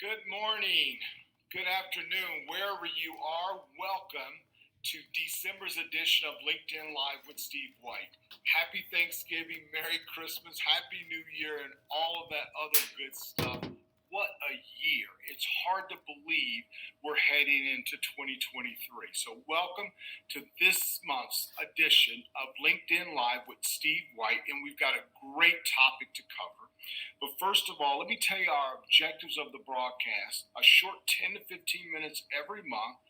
Good morning, good afternoon, wherever you are. Welcome to December's edition of LinkedIn Live with Steve White. Happy Thanksgiving, Merry Christmas, Happy New Year, and all of that other good stuff. What a year. It's hard to believe we're heading into 2023. So, welcome to this month's edition of LinkedIn Live with Steve White, and we've got a great topic to cover. But first of all, let me tell you our objectives of the broadcast: a short 10 to 15 minutes every month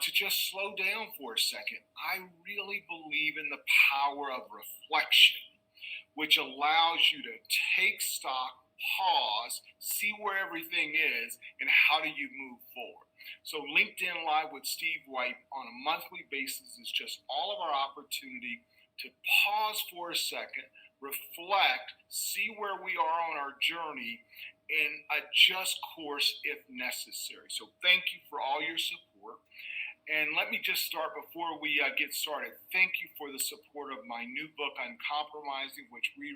to just slow down for a second. I really believe in the power of reflection, which allows you to take stock, pause, see where everything is, and how do you move forward. So, LinkedIn Live with Steve White on a monthly basis is just all of our opportunity to pause for a second, reflect, see where we are on our journey, and adjust course if necessary. So, thank you for all your support. And let me just start before we get started. Thank you for the support of my new book, Uncompromising, which we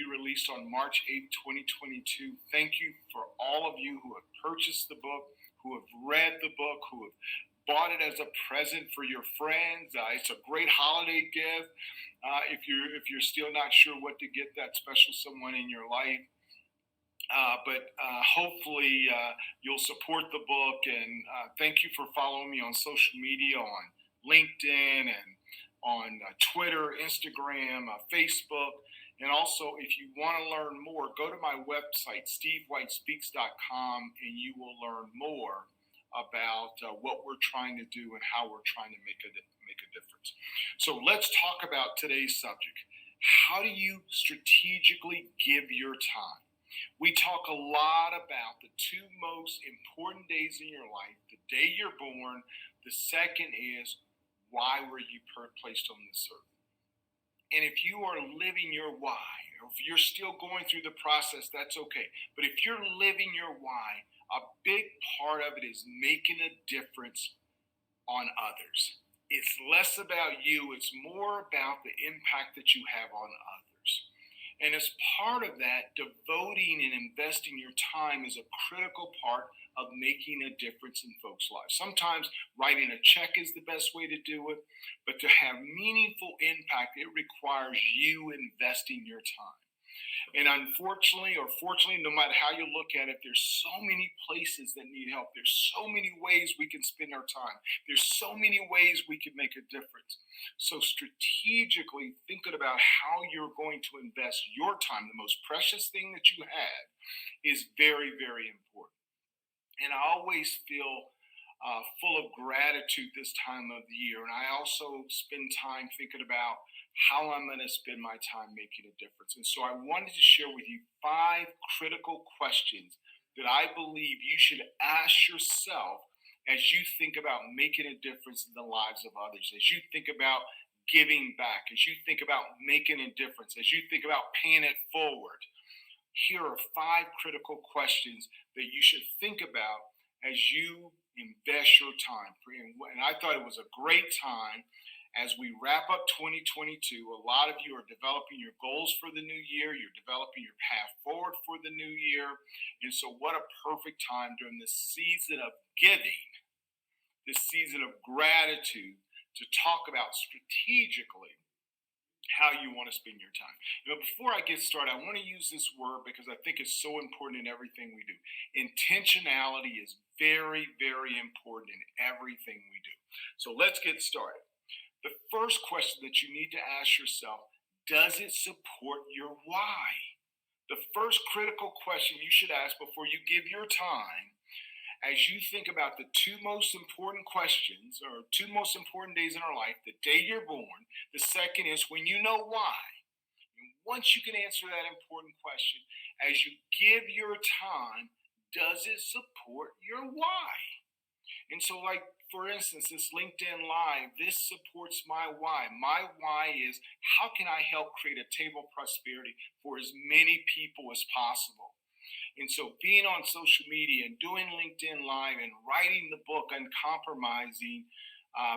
released on March 8th, 2022. Thank you for all of you who have purchased the book, who have read the book, who have bought it as a present for your friends. It's a great holiday gift. If you're still not sure what to get that special someone in your life, but hopefully you'll support the book, and thank you for following me on social media, on LinkedIn and on Twitter, Instagram, Facebook. And also, if you want to learn more, go to my website, stevewhitespeaks.com, and you will learn more about what we're trying to do and how we're trying to make a difference. So let's talk about today's subject. How do you strategically give your time? We talk a lot about the two most important days in your life: the day you're born. The second is, why were you placed on this earth? And if you are living your why, or if you're still going through the process, that's okay. But if you're living your why, a big part of it is making a difference on others. It's less about you, it's more about the impact that you have on others. And as part of that, devoting and investing your time is a critical part of making a difference in folks' lives. Sometimes writing a check is the best way to do it, but to have meaningful impact, it requires you investing your time. And unfortunately, or fortunately, no matter how you look at it, there's so many places that need help. There's so many ways we can spend our time. There's so many ways we can make a difference. So strategically thinking about how you're going to invest your time, the most precious thing that you have, is very, very important. And I always feel full of gratitude this time of the year. And I also spend time thinking about how I'm going to spend my time making a difference. And so I wanted to share with you five critical questions that I believe you should ask yourself as you think about making a difference in the lives of others, as you think about giving back, as you think about making a difference, as you think about paying it forward. Here are five critical questions that you should think about as you invest your time. And I thought it was a great time as we wrap up 2022. A lot of you are developing your goals for the new year, you're developing your path forward for the new year. And so, what a perfect time during this season of giving, this season of gratitude, to talk about strategically how you want to spend your time. Before I get started, I want to use this word because I think it's so important in everything we do. Intentionality is very, very important in everything we do. So let's get started. The first question that you need to ask yourself: does it support your why? The first critical question you should ask before you give your time, as you think about the two most important questions, or two most important days in our life: the day you're born. The second is when you know why. And once you can answer that important question, as you give your time, does it support your why? And so, like, for instance, this LinkedIn Live, this supports my why. My why is, how can I help create a table of prosperity for as many people as possible? And so being on social media and doing LinkedIn Live and writing the book Uncompromising,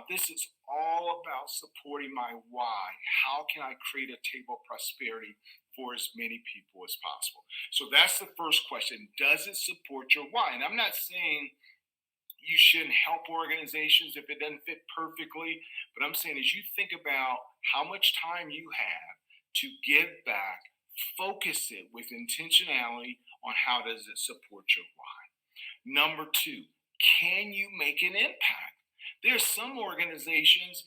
this is all about supporting my why. How can I create a table of prosperity for as many people as possible. So that's the first question. Does it support your why? And I'm not saying you shouldn't help organizations if it doesn't fit perfectly. But I'm saying as you think about how much time you have to give back, focus it with intentionality on how does it support your why. Number two, can you make an impact? There's some organizations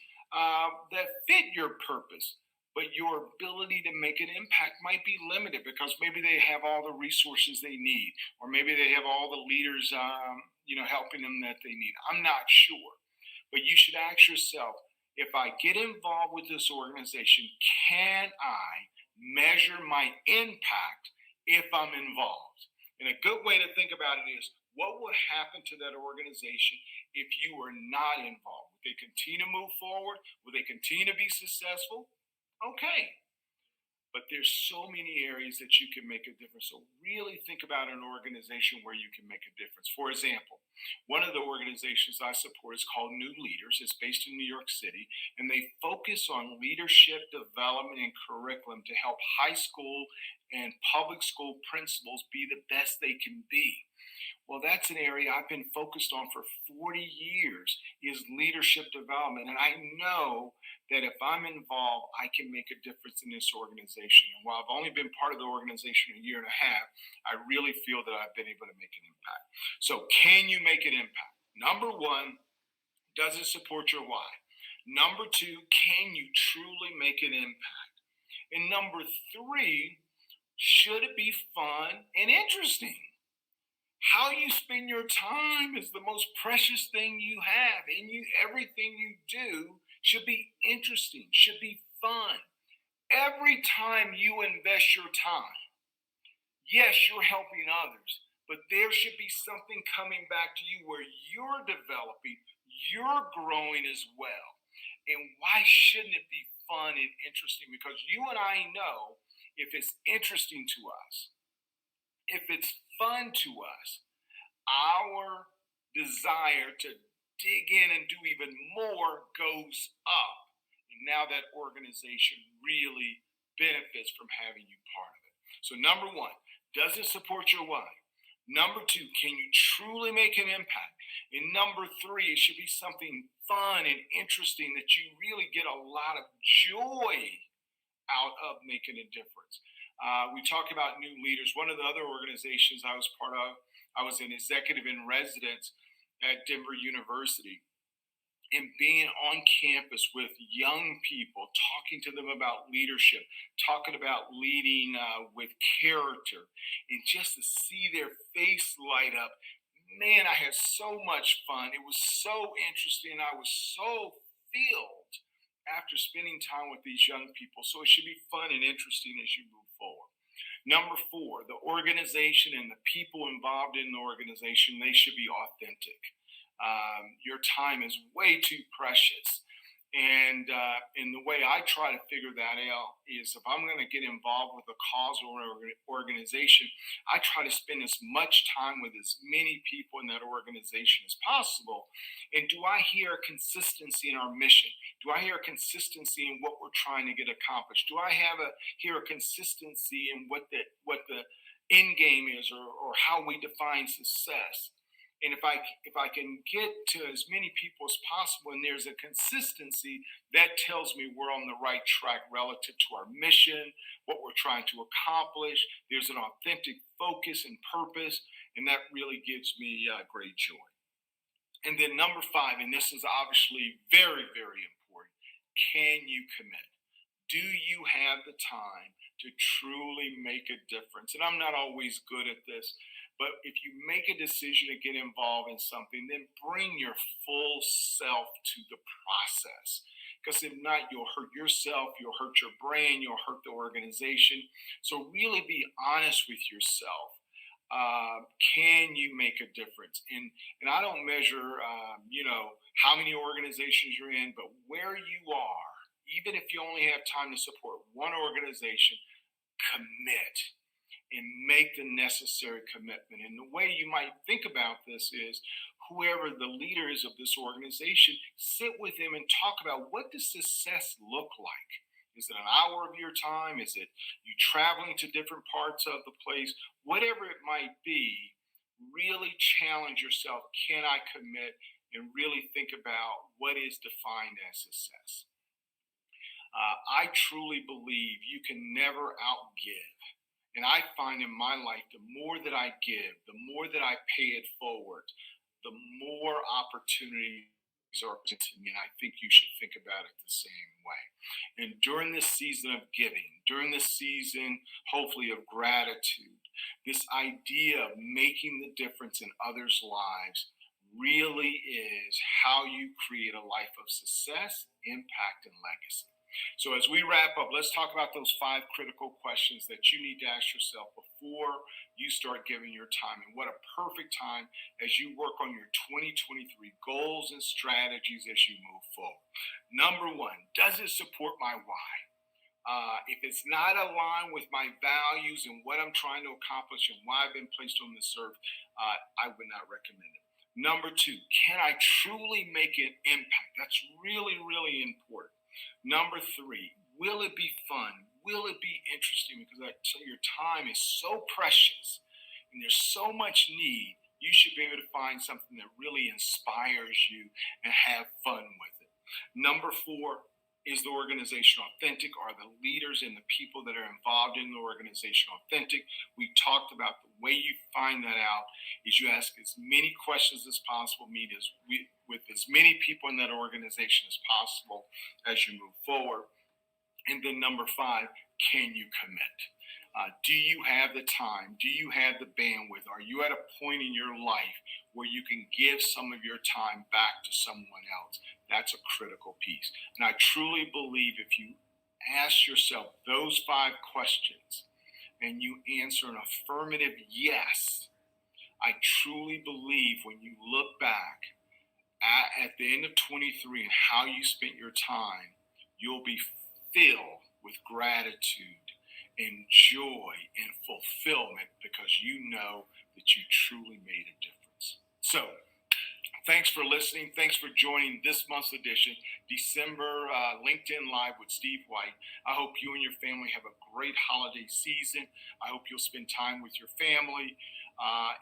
that fit your purpose, but your ability to make an impact might be limited because maybe they have all the resources they need, or maybe they have all the leaders, helping them that they need. I'm not sure, but you should ask yourself: if I get involved with this organization, can I measure my impact if I'm involved? And a good way to think about it is, what would happen to that organization if you were not involved? Would they continue to move forward? Would they continue to be successful? Okay. But there's so many areas that you can make a difference. So really think about an organization where you can make a difference. For example, one of the organizations I support is called New Leaders. It's based in New York City, and they focus on leadership development and curriculum to help high school and public school principals be the best they can be. Well, that's an area I've been focused on for 40 years is leadership development. And I know that if I'm involved, I can make a difference in this organization. And while I've only been part of the organization a year and a half, I really feel that I've been able to make an impact. So can you make an impact? Number one, does it support your why? Number two, can you truly make an impact? And number three, should it be fun and interesting? How you spend your time is the most precious thing you have, and everything you do should be interesting, should be fun. Every time you invest your time, yes, you're helping others, but there should be something coming back to you where you're developing, you're growing as well. And why shouldn't it be fun and interesting? Because you and I know, if it's interesting to us, if it's fun to us, our desire to dig in and do even more goes up. And now that organization really benefits from having you part of it. So, number one, does it support your why? Number two, can you truly make an impact? And number three, it should be something fun and interesting that you really get a lot of joy out of making a difference. We talk about New Leaders. One of the other organizations I was part of, I was an executive in residence at Denver University, and being on campus with young people, talking to them about leadership, talking about leading with character, and just to see their face light up. Man, I had so much fun. It was so interesting. I was so filled after spending time with these young people. So it should be fun and interesting as you move forward. Number four, the organization and the people involved in the organization, they should be authentic. Your time is way too precious. And the way I try to figure that out is, if I'm going to get involved with a cause or an organization, I try to spend as much time with as many people in that organization as possible. And do I hear a consistency in our mission? Do I hear a consistency in what we're trying to get accomplished? Do I hear a consistency in what the end game is, or how we define success? And if I can get to as many people as possible, and there's a consistency, that tells me we're on the right track relative to our mission, what we're trying to accomplish. There's an authentic focus and purpose, and that really gives me great joy. And then number five, and this is obviously very, very important: can you commit? Do you have the time to truly make a difference? And I'm not always good at this, but if you make a decision to get involved in something, then bring your full self to the process. Because if not, you'll hurt yourself, you'll hurt your brain, you'll hurt the organization. So really be honest with yourself. Can you make a difference? And I don't measure, how many organizations you're in, but where you are. Even if you only have time to support one organization, commit and make the necessary commitment. And the way you might think about this is, whoever the leader is of this organization, sit with them and talk about, what does success look like? Is it an hour of your time? Is it you traveling to different parts of the place? Whatever it might be, really challenge yourself. Can I commit? And really think about what is defined as success. I truly believe you can never outgive. And I find in my life, the more that I give, the more that I pay it forward, the more opportunities are presented to me. And I think you should think about it the same way. And during this season of giving, during this season, hopefully, of gratitude, this idea of making the difference in others' lives really is how you create a life of success, impact, and legacy. So, as we wrap up, let's talk about those five critical questions that you need to ask yourself before you start giving your time. And what a perfect time as you work on your 2023 goals and strategies as you move forward. Number one, does it support my why? If it's not aligned with my values and what I'm trying to accomplish and why I've been placed on this earth, I would not recommend it. Number two, can I truly make an impact? That's really, really important. Number three, will it be fun? Will it be interesting? Because I tell you, your time is so precious and there's so much need. You should be able to find something that really inspires you and have fun with it. Number four, is the organization authentic? Are the leaders and the people that are involved in the organization authentic? We talked about the way you find that out is you ask as many questions as possible, with as many people in that organization as possible as you move forward. And then number five, can you commit? Do you have the time? Do you have the bandwidth? Are you at a point in your life where you can give some of your time back to someone else? That's a critical piece. And I truly believe if you ask yourself those five questions and you answer an affirmative yes, I truly believe when you look back at the end of 23 and how you spent your time, you'll be filled with gratitude and joy and fulfillment because you know that you truly made a difference. So, thanks for listening. Thanks for joining this month's edition, December LinkedIn Live with Steve White. I hope you and your family have a great holiday season. I hope you'll spend time with your family.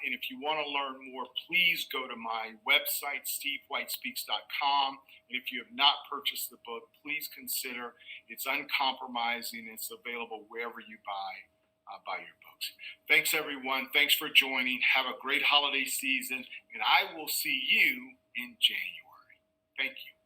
And if you want to learn more, please go to my website, stevewhitespeaks.com. And if you have not purchased the book, please consider it's uncompromising. It's available wherever you buy your books. Thanks, everyone. Thanks for joining. Have a great holiday season, and I will see you in January. Thank you.